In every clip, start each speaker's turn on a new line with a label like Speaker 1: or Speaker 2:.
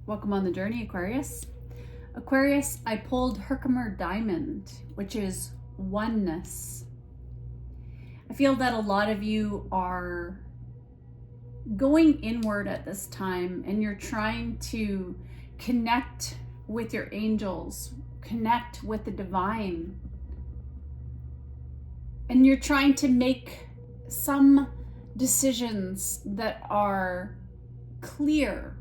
Speaker 1: Welcome on the journey, Aquarius. Aquarius, I pulled Herkimer Diamond, which is oneness. I feel that a lot of you are going inward at this time and you're trying to connect with your angels, connect with the divine. And you're trying to make some decisions that are clear,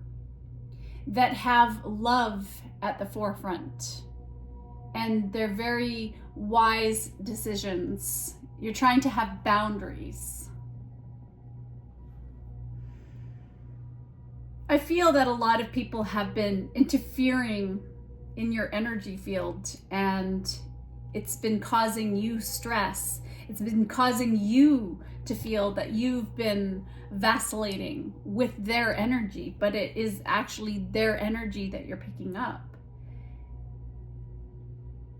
Speaker 1: that have love at the forefront, and they're very wise decisions. You're trying to have boundaries. I feel that a lot of people have been interfering in your energy field, and it's been causing you stress. It's been causing you to feel that you've been vacillating with their energy, but it is actually their energy that you're picking up.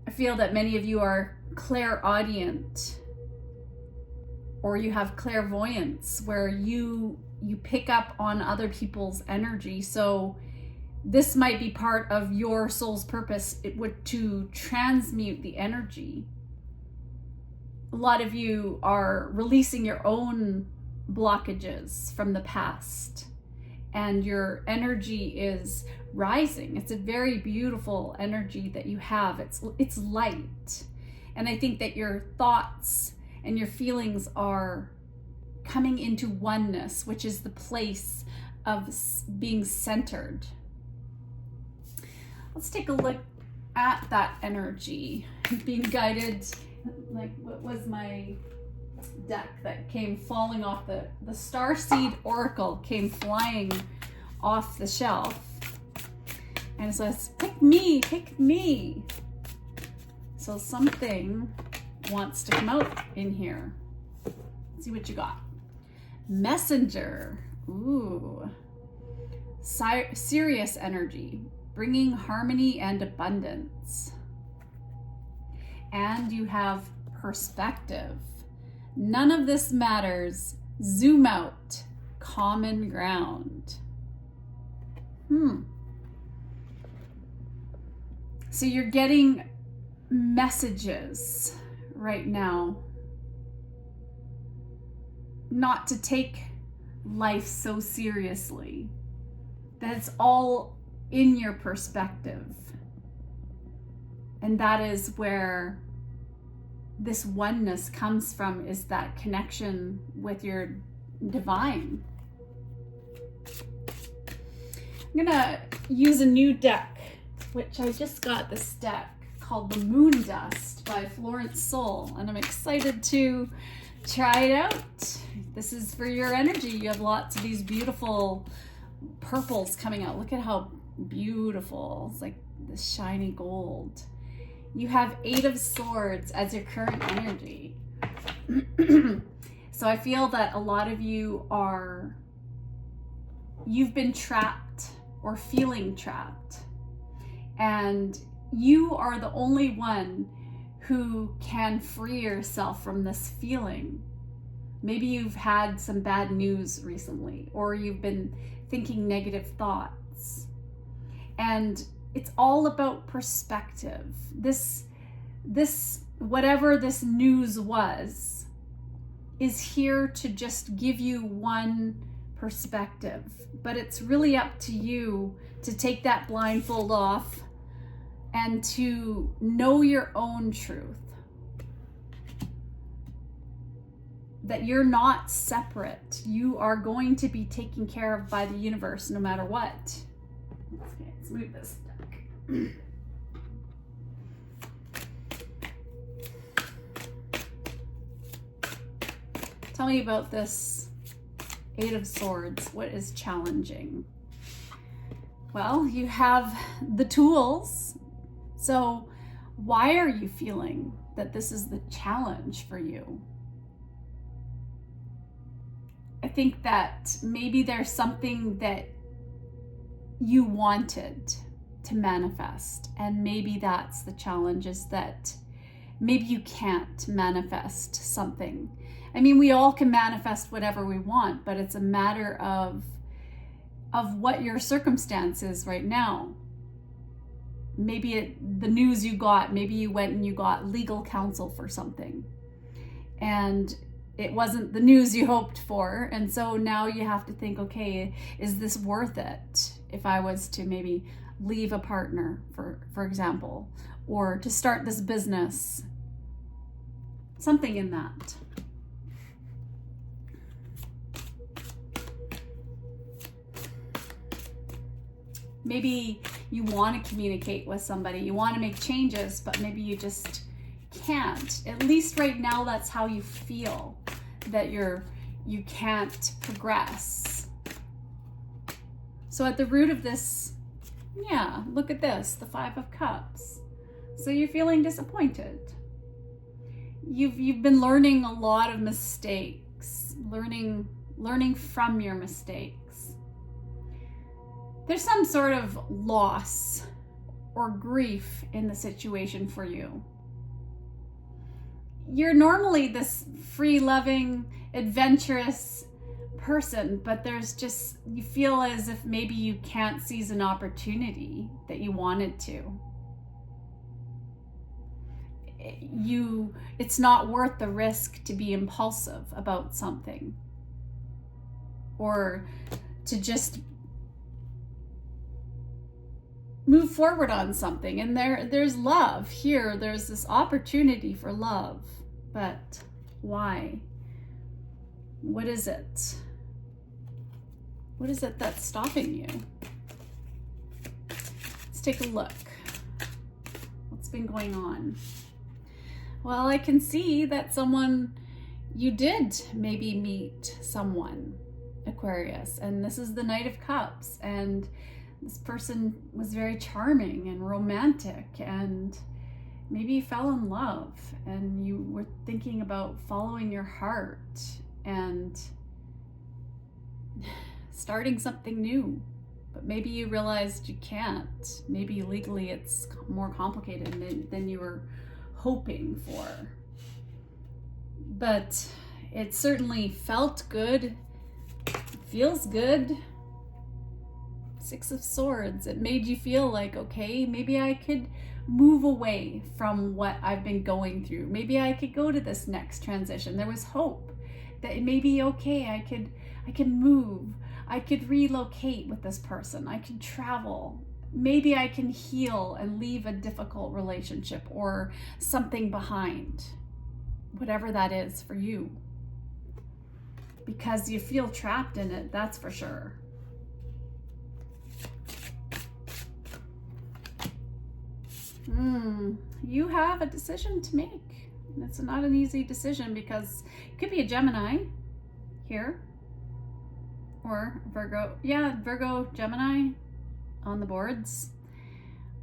Speaker 1: I feel that many of you are clairaudient, or you have clairvoyance where you pick up on other people's energy. So this might be part of your soul's purpose, to transmute the energy. A lot of you are releasing your own blockages from the past, and your energy is rising. It's a very beautiful energy that you have. It's light. And I think that your thoughts and your feelings are coming into oneness, which is the place of being centered. Let's take a look at that energy. Being guided, like, what was my deck that came falling off? The Starseed Oracle came flying off the shelf, and it says, pick me, pick me. So something wants to come out in here. Let's see what you got. Messenger. Ooh. Serious energy, bringing harmony and abundance. And you have perspective. None of this matters. Zoom out. Common ground. So you're getting messages right now not to take life so seriously. That it's all in your perspective. And that is where this oneness comes from, is that connection with your divine. I'm gonna use a new deck, which I just got this deck called the Moon Dust by Florence Soul, and I'm excited to try it out. This is for your energy. You have lots of these beautiful purples coming out. Look at how beautiful. It's like this shiny gold. You have 8 of Swords as your current energy. So I feel that a lot of you you've been trapped or feeling trapped. And you are the only one who can free yourself from this feeling. Maybe you've had some bad news recently, or you've been thinking negative thoughts. And it's all about perspective. This whatever this news was is here to just give you one perspective, but it's really up to you to take that blindfold off and to know your own truth. That you're not separate. You are going to be taken care of by the universe no matter what. Okay, let's move this deck. Tell me about this 8 of Swords. What is challenging? Well, you have the tools. So why are you feeling that this is the challenge for you? I think that maybe there's something that you wanted to manifest, and maybe that's the challenge, is that maybe you can't manifest something. I mean, we all can manifest whatever we want, but it's a matter of of what your circumstance is right now. Maybe the news you got, maybe you went and you got legal counsel for something, and it wasn't the news you hoped for. And so now you have to think, okay, is this worth it? If I was to maybe leave a partner, for example, or to start this business, something in that. Maybe you want to communicate with somebody, you want to make changes, but maybe you just can't. At least right now, that's how you feel, that you can't progress. So at the root of this, yeah, look at this, the 5 of Cups. So you're feeling disappointed. You've been learning a lot of mistakes, learning from your mistakes. There's some sort of loss or grief in the situation for you. You're normally this free-loving, adventurous person, but there's just, you feel as if maybe you can't seize an opportunity that you wanted to. It's not worth the risk to be impulsive about something, or to just move forward on something. And there's love here, there's this opportunity for love, but why? What is it? What is it that's stopping you? Let's take a look. What's been going on? Well, I can see that you did maybe meet someone, Aquarius, and this is the Knight of Cups, and this person was very charming and romantic, and maybe you fell in love and you were thinking about following your heart and starting something new, but maybe you realized you can't. Maybe legally it's more complicated than you were hoping for. But it certainly felt good, feels good. 6 of Swords, it made you feel like, okay, maybe I could move away from what I've been going through. Maybe I could go to this next transition. There was hope that it may be okay. I could move. I could relocate with this person. I could travel. Maybe I can heal and leave a difficult relationship or something behind, whatever that is for you, because you feel trapped in it, that's for sure. You have a decision to make. It's not an easy decision, because it could be a Gemini here, or Virgo. Yeah, Virgo, Gemini on the boards.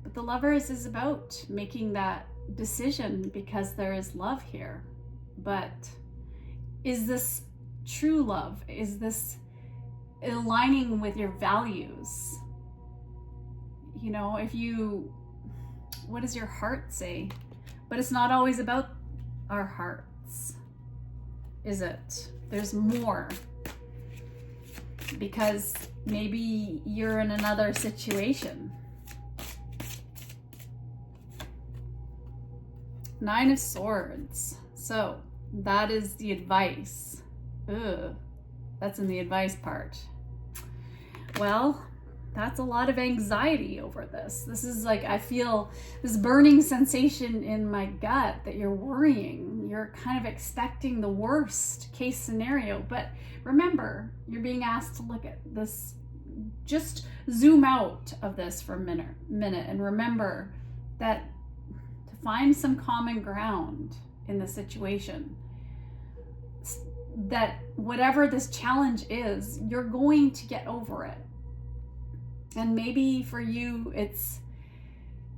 Speaker 1: But the Lovers is about making that decision because there is love here. But is this true love? Is this aligning with your values? You know, what does your heart say? But it's not always about our hearts, is it? There's more. Because maybe you're in another situation. 9 of Swords. So that is the advice. Ugh, that's in the advice part. Well, that's a lot of anxiety over this. This is like, I feel this burning sensation in my gut that you're worrying. You're kind of expecting the worst case scenario. But remember, you're being asked to look at this, just zoom out of this for a minute and remember that to find some common ground in the situation, that whatever this challenge is, you're going to get over it. And maybe for you,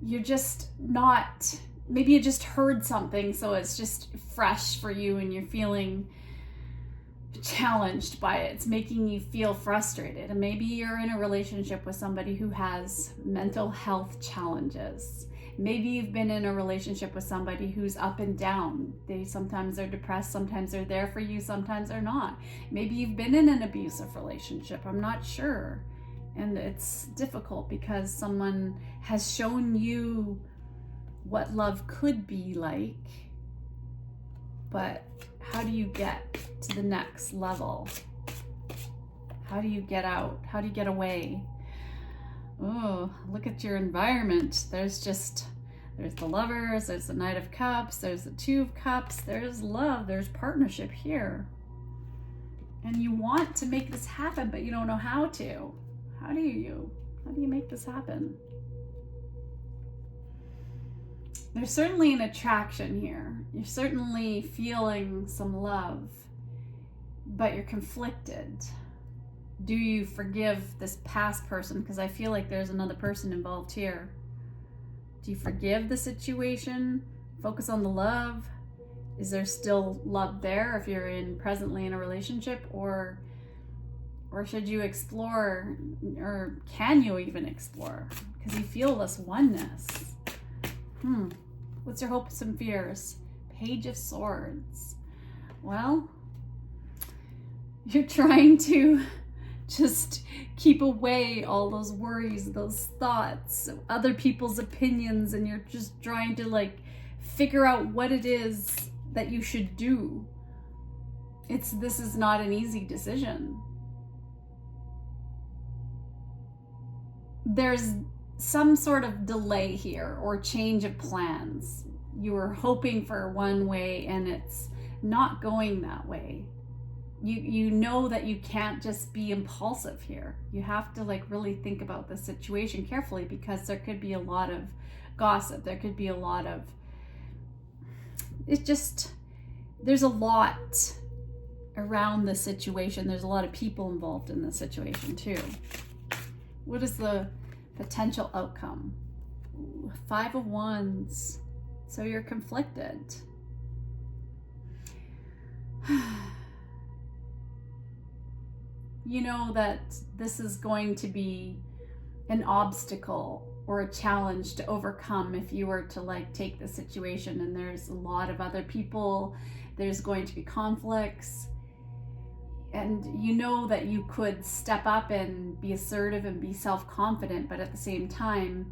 Speaker 1: you're just not, maybe you just heard something, so it's just fresh for you and you're feeling challenged by it. It's making you feel frustrated. And maybe you're in a relationship with somebody who has mental health challenges. Maybe you've been in a relationship with somebody who's up and down. Sometimes they're depressed, sometimes they're there for you, sometimes they're not. Maybe you've been in an abusive relationship, I'm not sure. And it's difficult because someone has shown you what love could be like, but how do you get to the next level? How do you get out? How do you get away? Oh, look at your environment. There's the Lovers, there's the Knight of Cups, there's the Two of Cups, there's love, there's partnership here. And you want to make this happen, but you don't know how to. How do you make this happen? There's certainly an attraction here. You're certainly feeling some love, but you're conflicted. Do you forgive this past person? Because I feel like there's another person involved here. Do you forgive the situation? Focus on the love? Is there still love there if you're presently in a relationship? Or should you explore, or can you even explore? Because you feel this oneness. What's your hopes and fears? Page of Swords. Well, you're trying to just keep away all those worries, those thoughts, other people's opinions, and you're just trying to figure out what it is that you should do. This is not an easy decision. There's some sort of delay here or change of plans. You were hoping for one way and it's not going that way. You know that you can't just be impulsive here. You have to really think about the situation carefully, because there could be a lot of gossip. There could be a lot of, there's a lot around the situation. There's a lot of people involved in the situation too. What is the potential outcome? Ooh, Five of Wands. So you're conflicted. You know that this is going to be an obstacle or a challenge to overcome if you were to take the situation, and there's a lot of other people, there's going to be conflicts, and you know that you could step up and be assertive and be self-confident, but at the same time,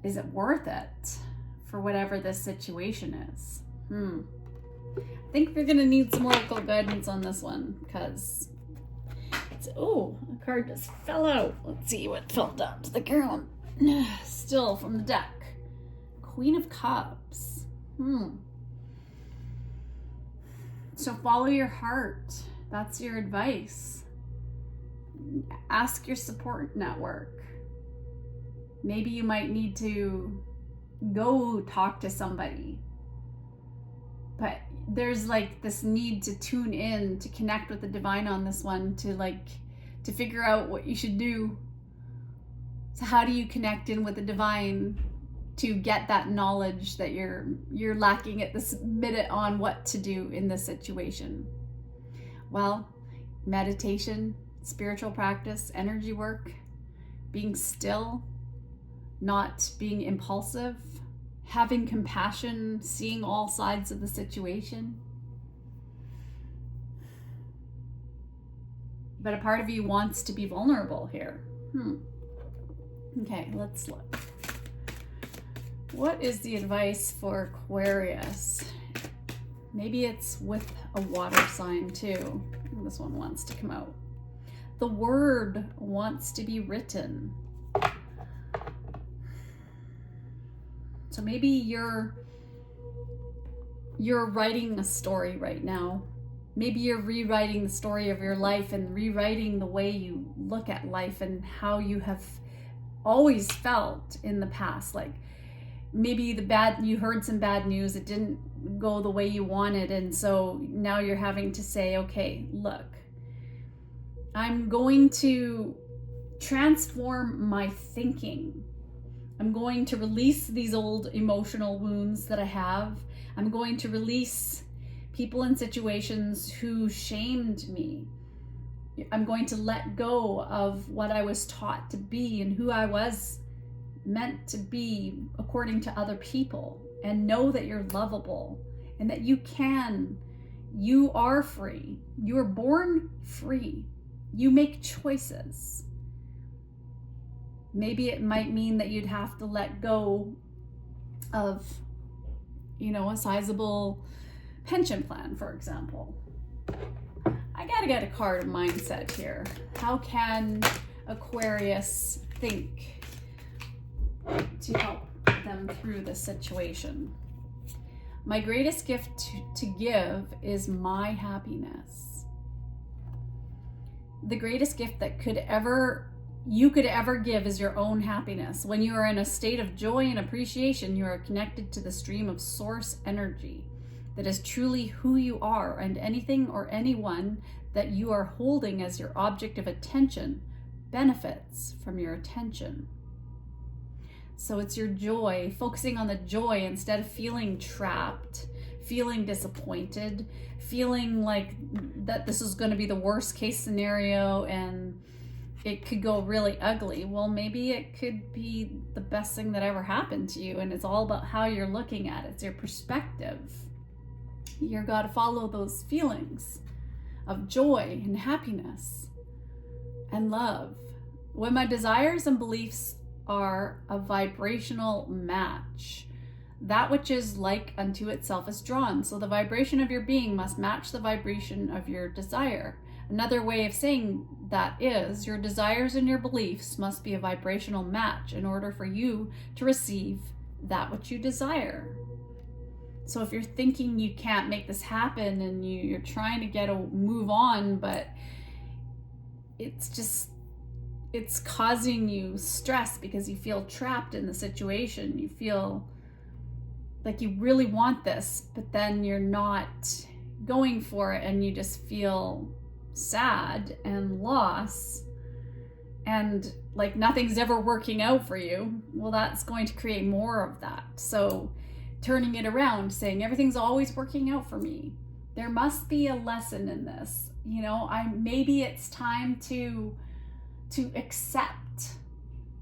Speaker 1: is it worth it for whatever this situation is? I think we're gonna need some oracle guidance on this one, because a card just fell out. Let's see what fell down to the ground. Still from the deck. Queen of Cups. So follow your heart. That's your advice. Ask your support network. Maybe you might need to go talk to somebody. But there's this need to tune in, to connect with the divine on this one, to figure out what you should do. So how do you connect in with the divine to get that knowledge that you're lacking at this minute on what to do in this situation? Well, meditation, spiritual practice, energy work, being still, not being impulsive, having compassion, seeing all sides of the situation. But a part of you wants to be vulnerable here. Okay, let's look. What is the advice for Aquarius? Maybe it's with a water sign too. This one wants to come out. The word wants to be written. So maybe you're writing a story right now. Maybe you're rewriting the story of your life and rewriting the way you look at life and how you have always felt in the past. Maybe you heard some bad news, it didn't go the way you wanted, and so now you're having to say, okay, look, I'm going to transform my thinking. I'm going to release these old emotional wounds that I have. I'm going to release people and situations who shamed me. I'm going to let go of what I was taught to be and who I was meant to be according to other people, and know that you're lovable and that you are free. You are born free. You make choices. Maybe it might mean that you'd have to let go of, a sizable pension plan, for example. I gotta get a card of mindset here. How can Aquarius think to help them through this situation? My greatest gift to give is my happiness. The greatest gift that you could ever give is your own happiness. When you are in a state of joy and appreciation, you are connected to the stream of source energy that is truly who you are, and anything or anyone that you are holding as your object of attention benefits from your attention. So it's your joy, focusing on the joy instead of feeling trapped, feeling disappointed, feeling like that this is going to be the worst case scenario and it could go really ugly. Well, maybe it could be the best thing that ever happened to you, and it's all about how you're looking at it. It's your perspective. You've got to follow those feelings of joy and happiness and love. When my desires and beliefs are a vibrational match, that which is like unto itself is drawn. So the vibration of your being must match the vibration of your desire. Another way of saying that is your desires and your beliefs must be a vibrational match in order for you to receive that which you desire. So if you're thinking you can't make this happen and you're trying to move on, but it's causing you stress because you feel trapped in the situation. You feel like you really want this, but then you're not going for it and you just feel sad and lost and like nothing's ever working out for you. Well, that's going to create more of that. So turning it around, saying everything's always working out for me. There must be a lesson in this. Maybe it's time to accept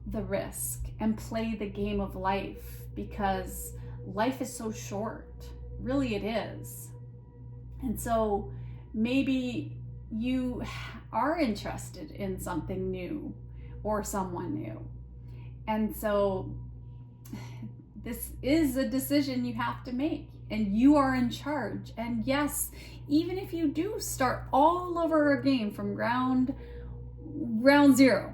Speaker 1: the risk and play the game of life, because life is so short. Really, it is. And so maybe you are interested in something new or someone new. And so this is a decision you have to make, and you are in charge. And yes, even if you do start all over again from ground zero,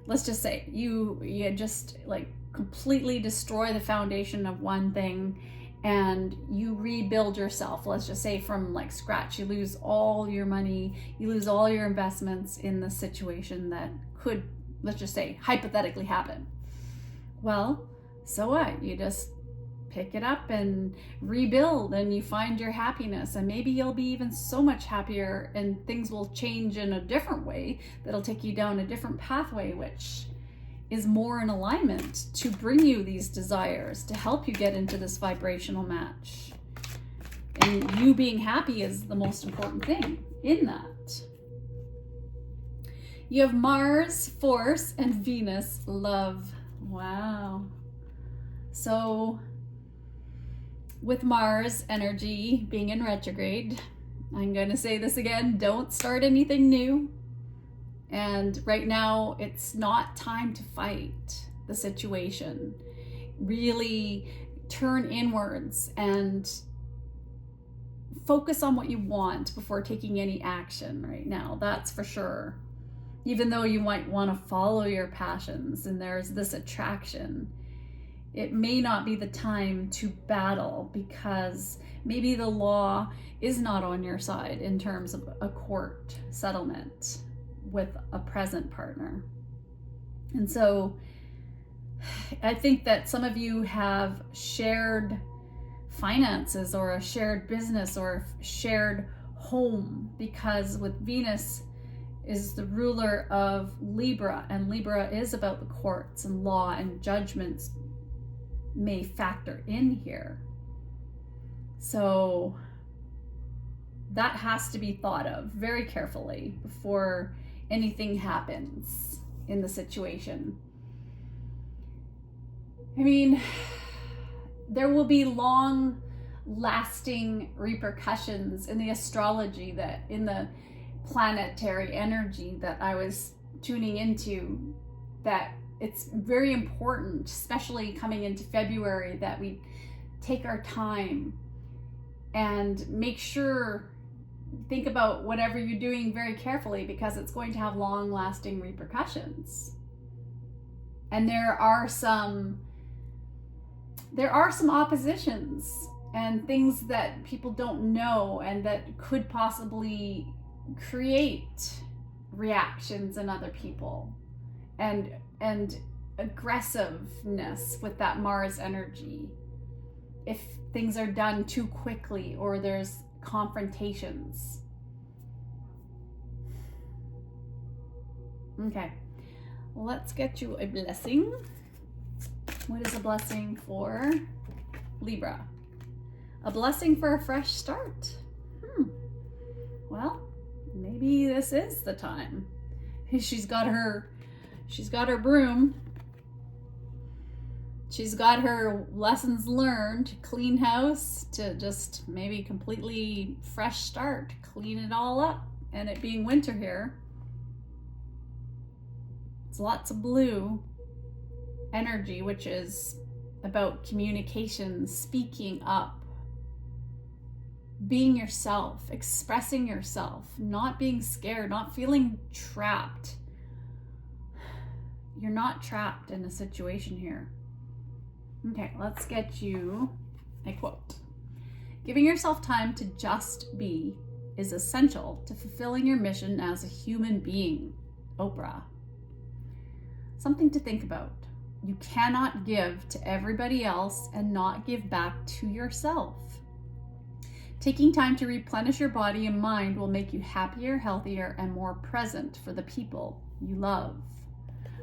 Speaker 1: let's just say you just like completely destroy the foundation of one thing and you rebuild yourself, let's just say from like scratch. You lose all your money, you lose all your investments in the situation that could, let's just say, hypothetically happen. Well, so what? You just pick it up and rebuild, and you find your happiness, and maybe you'll be even so much happier, and things will change in a different way that'll take you down a different pathway, which is more in alignment to bring you these desires, to help you get into this vibrational match. And you being happy is the most important thing in that. You have Mars, force, and Venus, love. Wow. So with Mars energy being in retrograde, I'm going to say this again, don't start anything new. And right now, it's not time to fight the situation. Really turn inwards and focus on what you want before taking any action right now. That's for sure. Even though you might want to follow your passions and there's this attraction, it may not be the time to battle, because maybe the law is not on your side in terms of a court settlement with a present partner. And so I think that some of you have shared finances or a shared business or a shared home, because with Venus is the ruler of Libra, and Libra is about the courts and law, and judgments may factor in here. So that has to be thought of very carefully before anything happens in the situation. I mean, there will be long lasting repercussions in the astrology, that in the planetary energy that I was tuning into, that it's very important, especially coming into February, that we take our time and make sure, think about whatever you're doing very carefully, because it's going to have long-lasting repercussions. And there are some oppositions and things that people don't know and that could possibly create reactions in other people, and aggressiveness with that Mars energy if things are done too quickly or there's confrontations. Okay, let's get you a blessing. What is a blessing for Libra? A blessing for a fresh start. Well, maybe this is the time. She's got her broom. She's got her lessons learned, clean house, to just maybe completely fresh start, clean it all up. And it being winter here, it's lots of blue energy, which is about communication, speaking up, being yourself, expressing yourself, not being scared, not feeling trapped. You're not trapped in a situation here. Okay, let's get you a quote. Giving yourself time to just be is essential to fulfilling your mission as a human being. Oprah. Something to think about. You cannot give to everybody else and not give back to yourself. Taking time to replenish your body and mind will make you happier, healthier, and more present for the people you love.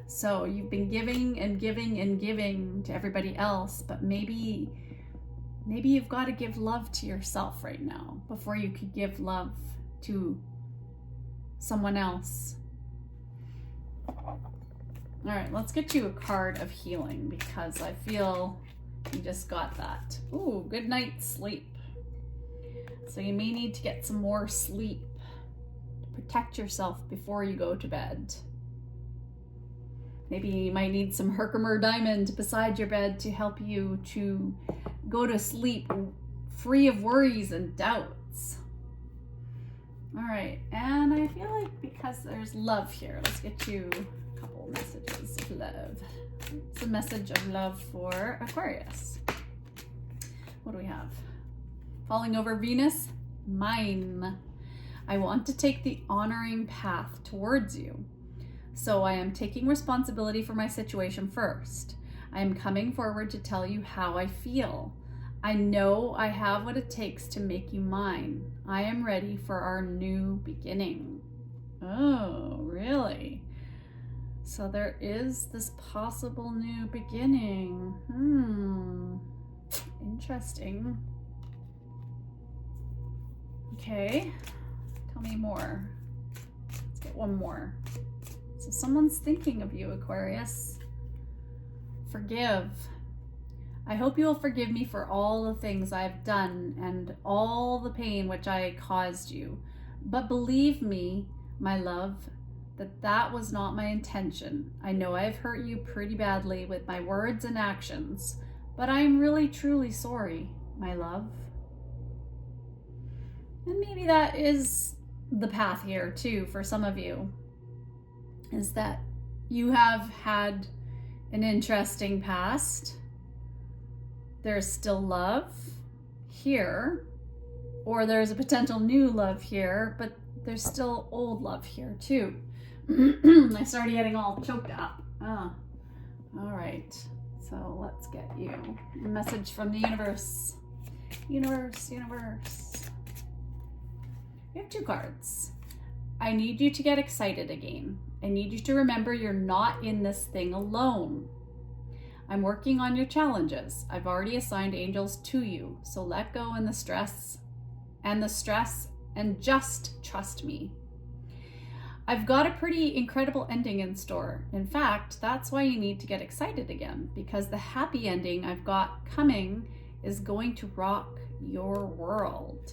Speaker 1: So you've been giving and giving and giving to everybody else, but maybe you've got to give love to yourself right now before you could give love to someone else. All right, let's get you a card of healing, because I feel you just got that. Ooh, good night's sleep. So you may need to get some more sleep to protect yourself before you go to bed. Maybe you might need some Herkimer diamond beside your bed to help you to go to sleep free of worries and doubts. All right, and I feel like because there's love here, let's get you a couple messages of love. It's a message of love for Aquarius. What do we have? Falling over Venus, mine. I want to take the honoring path towards you. So I am taking responsibility for my situation first. I am coming forward to tell you how I feel. I know I have what it takes to make you mine. I am ready for our new beginning. Oh, really? So there is this possible new beginning. Interesting. Okay, tell me more. Let's get one more. So someone's thinking of you, Aquarius. Forgive. I hope you will forgive me for all the things I've done and all the pain which I caused you. But believe me, my love, that was not my intention. I know I've hurt you pretty badly with my words and actions, but I'm really truly sorry, my love. And maybe that is the path here too for some of you, is that you have had an interesting past. There's still love here, or there's a potential new love here, but there's still old love here too. I started getting all choked up. All right, so let's get you a message from the universe. Universe. We have two cards. I need you to get excited again. I need you to remember you're not in this thing alone. I'm working on your challenges. I've already assigned angels to you, so let go in the stress and just trust me. I've got a pretty incredible ending in store. In fact, that's why you need to get excited again, because the happy ending I've got coming is going to rock your world.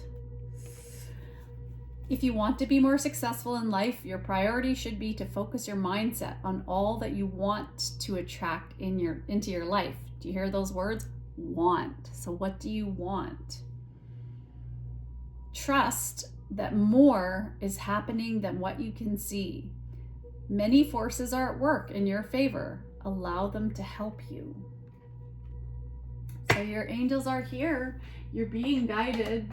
Speaker 1: If you want to be more successful in life, your priority should be to focus your mindset on all that you want to attract into your life. Do you hear those words? Want. So what do you want? Trust that more is happening than what you can see. Many forces are at work in your favor. Allow them to help you. So your angels are here. You're being guided.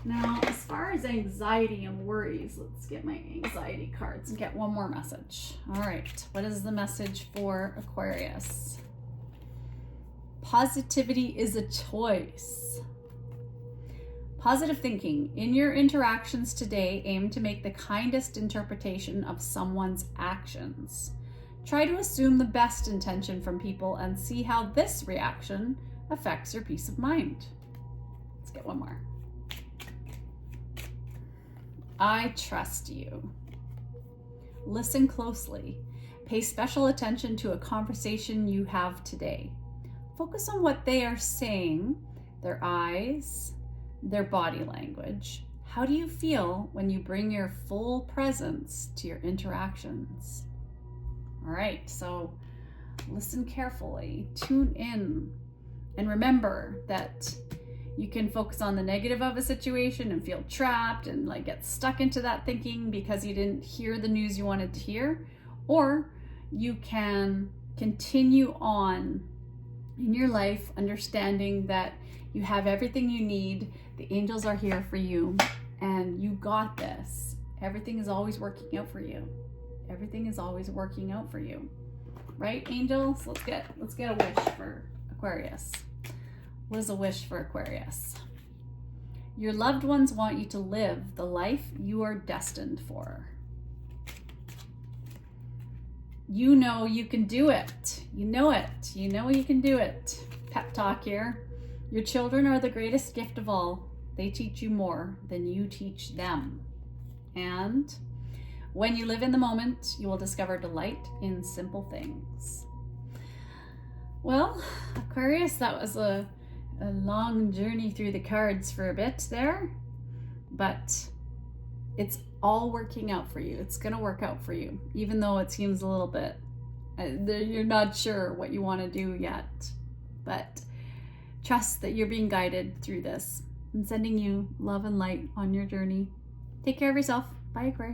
Speaker 1: Now, as far as anxiety and worries, let's get my anxiety cards and get one more message. All right, what is the message for Aquarius? Positivity is a choice. Positive thinking. In your interactions today, aim to make the kindest interpretation of someone's actions. Try to assume the best intention from people and see how this reaction affects your peace of mind. Let's get one more. I trust you. Listen closely. Pay special attention to a conversation you have today. Focus on what they are saying, their eyes, their body language. How do you feel when you bring your full presence to your interactions? All right, so listen carefully, tune in, and remember that you can focus on the negative of a situation and feel trapped and like get stuck into that thinking because you didn't hear the news you wanted to hear, or you can continue on in your life understanding that you have everything you need. The angels are here for you and you got this. Everything is always working out for you. Everything is always working out for you. Right, angels? Let's get a wish for Aquarius. What is a wish for Aquarius? Your loved ones want you to live the life you are destined for. You know you can do it. You know it. You know you can do it. Pep talk here. Your children are the greatest gift of all. They teach you more than you teach them. And when you live in the moment, you will discover delight in simple things. Well, Aquarius, that was a long journey through the cards for a bit there, but it's all working out for you. It's going to work out for you, even though it seems a little bit, you're not sure what you want to do yet, but trust that you're being guided through this. I'm sending you love and light on your journey. Take care of yourself. Bye, Aquarius.